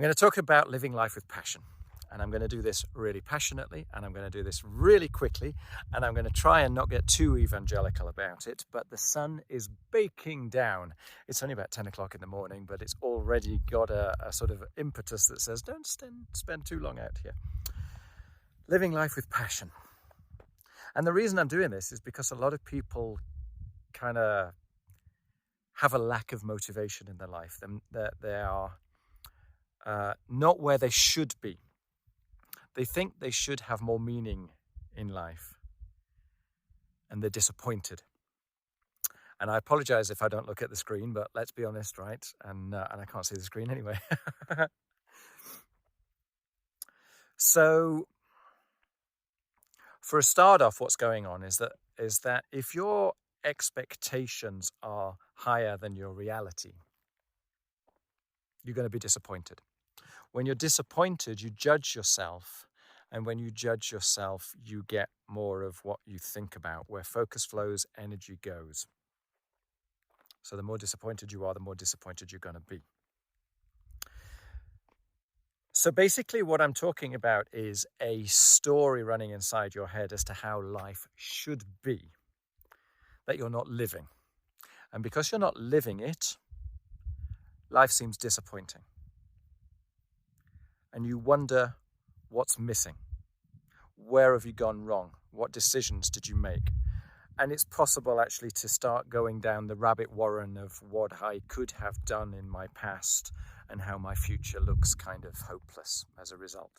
I'm going to talk about living life with passion. And I'm going to do this really passionately, and I'm going to do this really quickly, and I'm going to try and not get too evangelical about it, but the sun is baking down. It's only about 10 o'clock in the morning, but it's already got a sort of impetus that says, don't spend too long out here. Living life with passion. And the reason I'm doing this is because a lot of people kind of have a lack of motivation in their life. They are not where they should be. They think they should have more meaning in life, and they're disappointed. And I apologize if I don't look at the screen, but let's be honest, right? And I can't see the screen anyway. So for a start off, what's going on is that if your expectations are higher than your reality, you're going to be disappointed. When you're disappointed, you judge yourself. And when you judge yourself, you get more of what you think about. Where focus flows, energy goes. So the more disappointed you are, the more disappointed you're going to be. So basically what I'm talking about is a story running inside your head as to how life should be, that you're not living. And because you're not living it, life seems disappointing. And you wonder what's missing. Where have you gone wrong? What decisions did you make? And it's possible actually to start going down the rabbit warren of what I could have done in my past and how my future looks kind of hopeless as a result.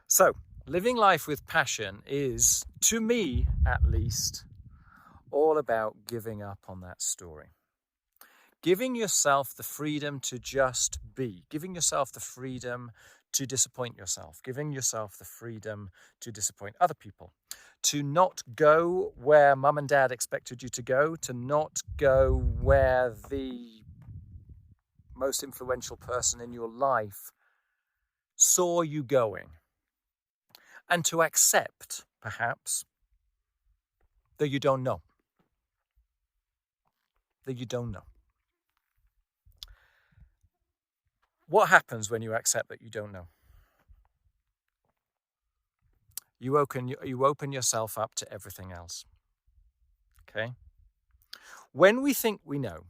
So, living life with passion is, to me at least, all about giving up on that story. Giving yourself the freedom to just be, giving yourself the freedom to disappoint yourself, giving yourself the freedom to disappoint other people, to not go where mum and dad expected you to go, to not go where the most influential person in your life saw you going, and to accept, perhaps, that you don't know. That you don't know. What happens when you accept that you don't know? You open yourself up to everything else. Okay? When we think we know,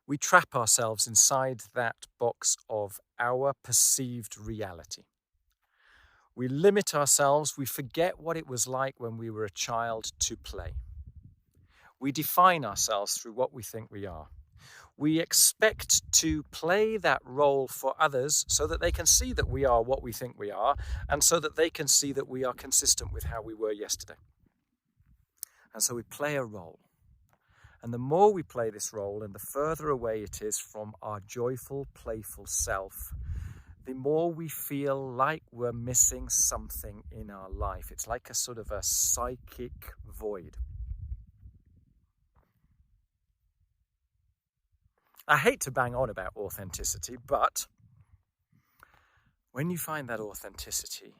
we trap ourselves inside that box of our perceived reality. We limit ourselves. We forget what it was like when we were a child to play. We define ourselves through what we think we are. We expect to play that role for others so that they can see that we are what we think we are, and so that they can see that we are consistent with how we were yesterday. And so we play a role. And the more we play this role and the further away it is from our joyful, playful self, the more we feel like we're missing something in our life. It's like a sort of a psychic void. I hate to bang on about authenticity, but when you find that authenticity,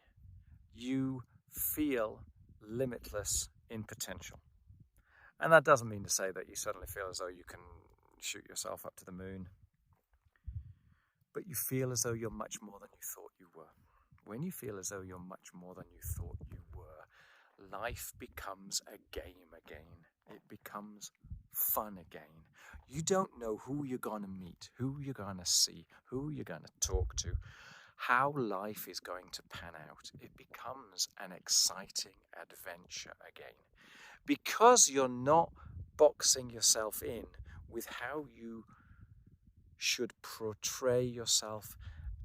you feel limitless in potential. And that doesn't mean to say that you suddenly feel as though you can shoot yourself up to the moon, but you feel as though you're much more than you thought you were. When you feel as though you're much more than you thought you were, life becomes a game again. It becomes fun again. You don't know who you're going to meet, who you're going to see, who you're going to talk to, how life is going to pan out. It becomes an exciting adventure again. Because you're not boxing yourself in with how you should portray yourself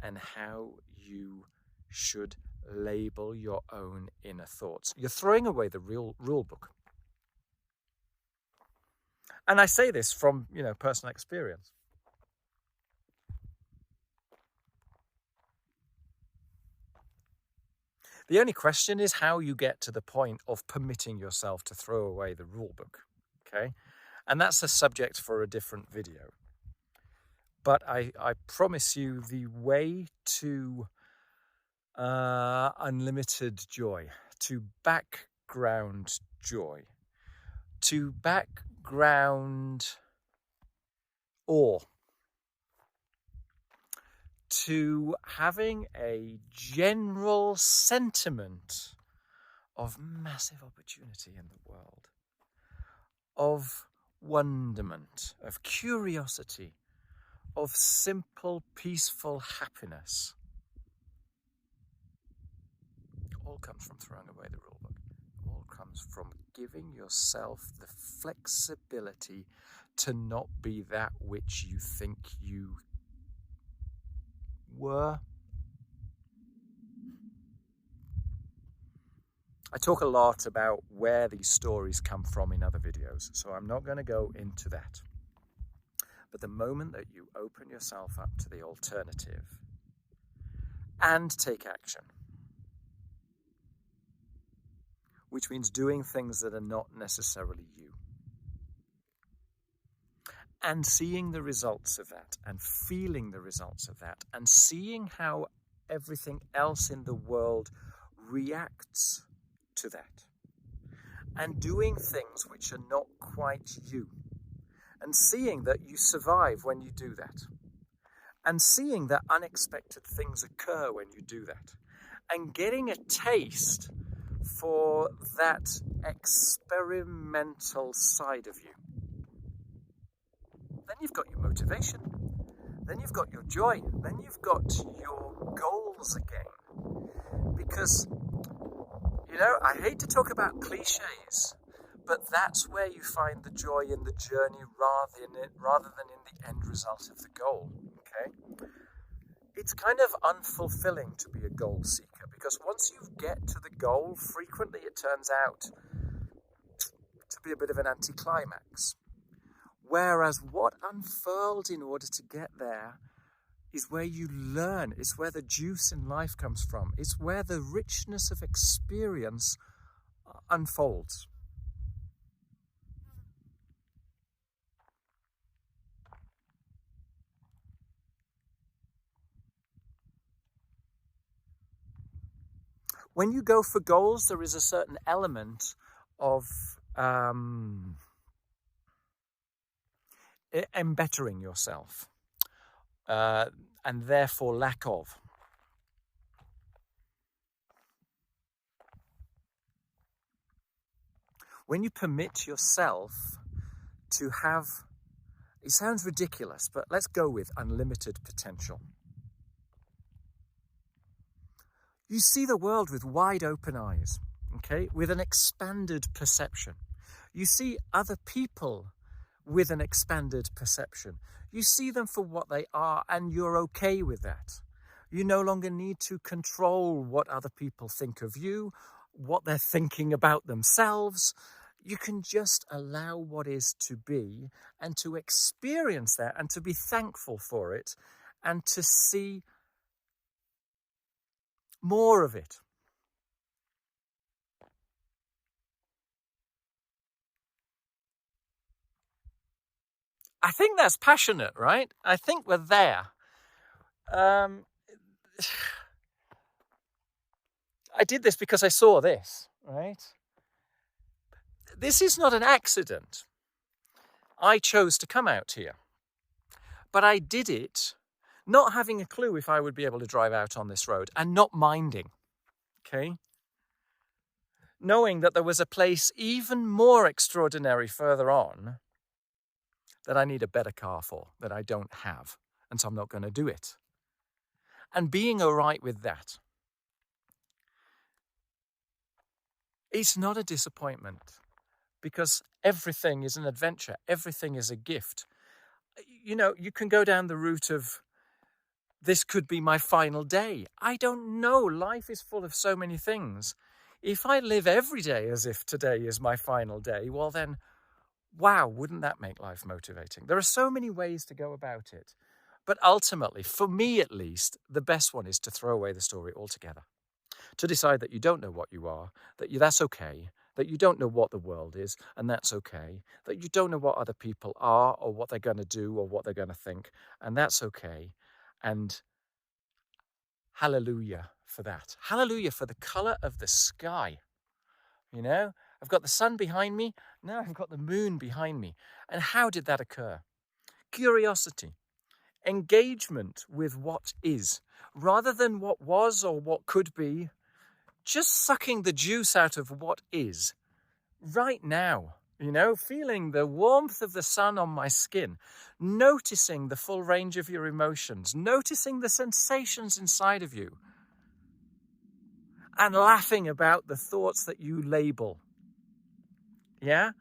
and how you should label your own inner thoughts. You're throwing away the real rule book. And I say this from, personal experience. The only question is how you get to the point of permitting yourself to throw away the rule book, okay? And that's a subject for a different video. But I promise you the way to unlimited joy, to background joy, to background awe, to having a general sentiment of massive opportunity in the world, of wonderment, of curiosity, of simple, peaceful happiness. All comes from throwing away the rule book. All comes from giving yourself the flexibility to not be that which you think you were. I talk a lot about where these stories come from in other videos, so I'm not going to go into that. But the moment that you open yourself up to the alternative and take action, which means doing things that are not necessarily you, and seeing the results of that, and feeling the results of that, and seeing how everything else in the world reacts to that, and doing things which are not quite you, and seeing that you survive when you do that, and seeing that unexpected things occur when you do that, and getting a taste for that experimental side of you. Then you've got your motivation, then you've got your joy, then you've got your goals again. Because, you know, I hate to talk about cliches, but that's where you find the joy in the journey rather than in the end result of the goal, okay? It's kind of unfulfilling to be a goal seeker, because once you get to the goal, frequently it turns out to be a bit of an anticlimax. Whereas what unfurled in order to get there is where you learn. It's where the juice in life comes from. It's where the richness of experience unfolds. When you go for goals, there is a certain element of embettering yourself, and therefore lack of. When you permit yourself to have, it sounds ridiculous, but let's go with unlimited potential. You see the world with wide open eyes, okay, with an expanded perception. You see other people with an expanded perception. You see them for what they are, and you're okay with that. You no longer need to control what other people think of you, what they're thinking about themselves. You can just allow what is to be and to experience that and to be thankful for it and to see more of it. I think that's passionate, right? I think we're there. I did this because I saw this, right? This is not an accident. I chose to come out here. But I did it not having a clue if I would be able to drive out on this road and not minding, okay? Knowing that there was a place even more extraordinary further on that I need a better car for, that I don't have, and so I'm not going to do it. And being all right with that. It's not a disappointment, because everything is an adventure. Everything is a gift. You know, you can go down the route of, this could be my final day. I don't know. Life is full of so many things. If I live every day as if today is my final day, well then, wow, wouldn't that make life motivating? There are so many ways to go about it. But ultimately, for me at least, the best one is to throw away the story altogether. To decide that you don't know what you are, that's okay, that you don't know what the world is, and that's okay, that you don't know what other people are or what they're going to do or what they're going to think, and that's okay. And hallelujah for that. Hallelujah for the colour of the sky. You know, I've got the sun behind me, now I've got the moon behind me. And how did that occur? Curiosity. engagement with what is, rather than what was or what could be, just sucking the juice out of what is right now, feeling the warmth of the sun on my skin, noticing the full range of your emotions, noticing the sensations inside of you, and laughing about the thoughts that you label. Yeah?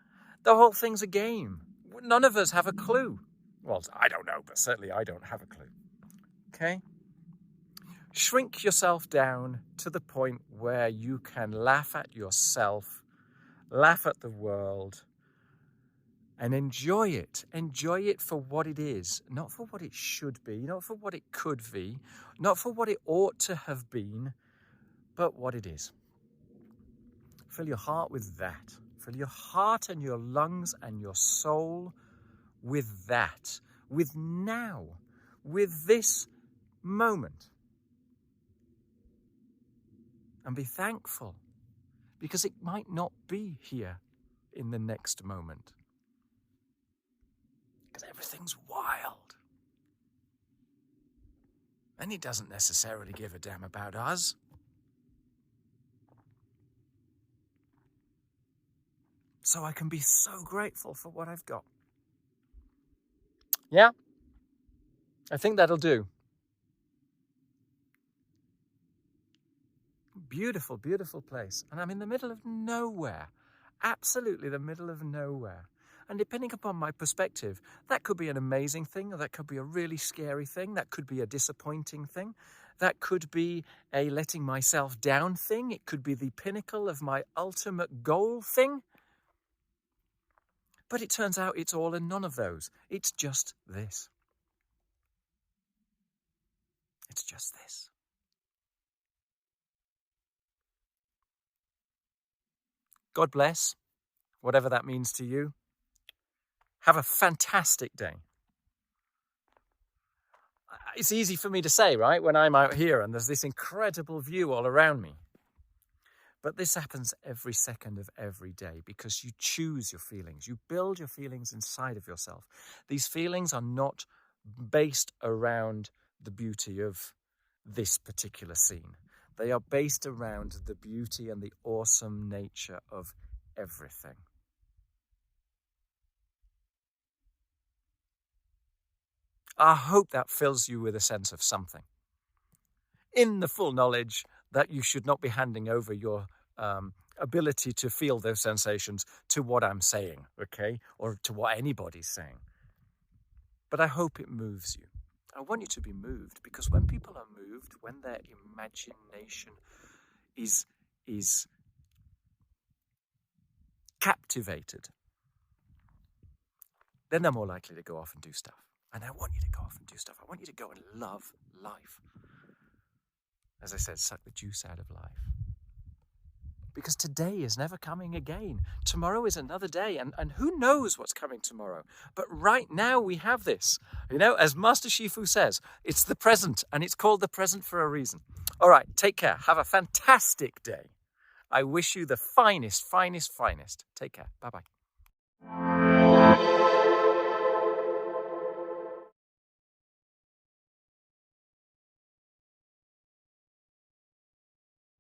The whole thing's a game. None of us have a clue. Well, I don't know, but certainly I don't have a clue. Okay? Shrink yourself down to the point where you can laugh at yourself, laugh at the world, and enjoy it. Enjoy it for what it is, not for what it should be, not for what it could be, not for what it ought to have been, but what it is. Fill your heart with that. Fill your heart and your lungs and your soul with that, with now, with this moment. And be thankful, because it might not be here in the next moment. Because everything's wild. And it doesn't necessarily give a damn about us. So I can be so grateful for what I've got. Yeah? I think that'll do. Beautiful, beautiful place. And I'm in the middle of nowhere. Absolutely the middle of nowhere. And depending upon my perspective, that could be an amazing thing, or that could be a really scary thing. That could be a disappointing thing. That could be a letting myself down thing. It could be the pinnacle of my ultimate goal thing. But it turns out it's all and none of those. It's just this. It's just this. God bless, whatever that means to you. Have a fantastic day. It's easy for me to say, right, when I'm out here and there's this incredible view all around me. But this happens every second of every day because you choose your feelings. You build your feelings inside of yourself. These feelings are not based around the beauty of this particular scene. They are based around the beauty and the awesome nature of everything. I hope that fills you with a sense of something, in the full knowledge that you should not be handing over your ability to feel those sensations to what I'm saying, okay, or to what anybody's saying. But I hope it moves you. I want you to be moved, because when people are moved, when their imagination is captivated, then they're more likely to go off and do stuff. And I want you to go off and do stuff. I want you to go and love life. As I said, suck the juice out of life. Because today is never coming again. Tomorrow is another day, and who knows what's coming tomorrow. But right now we have this. As Master Shifu says, it's the present, and it's called the present for a reason. All right, take care. Have a fantastic day. I wish you the finest, finest, finest. Take care. Bye-bye.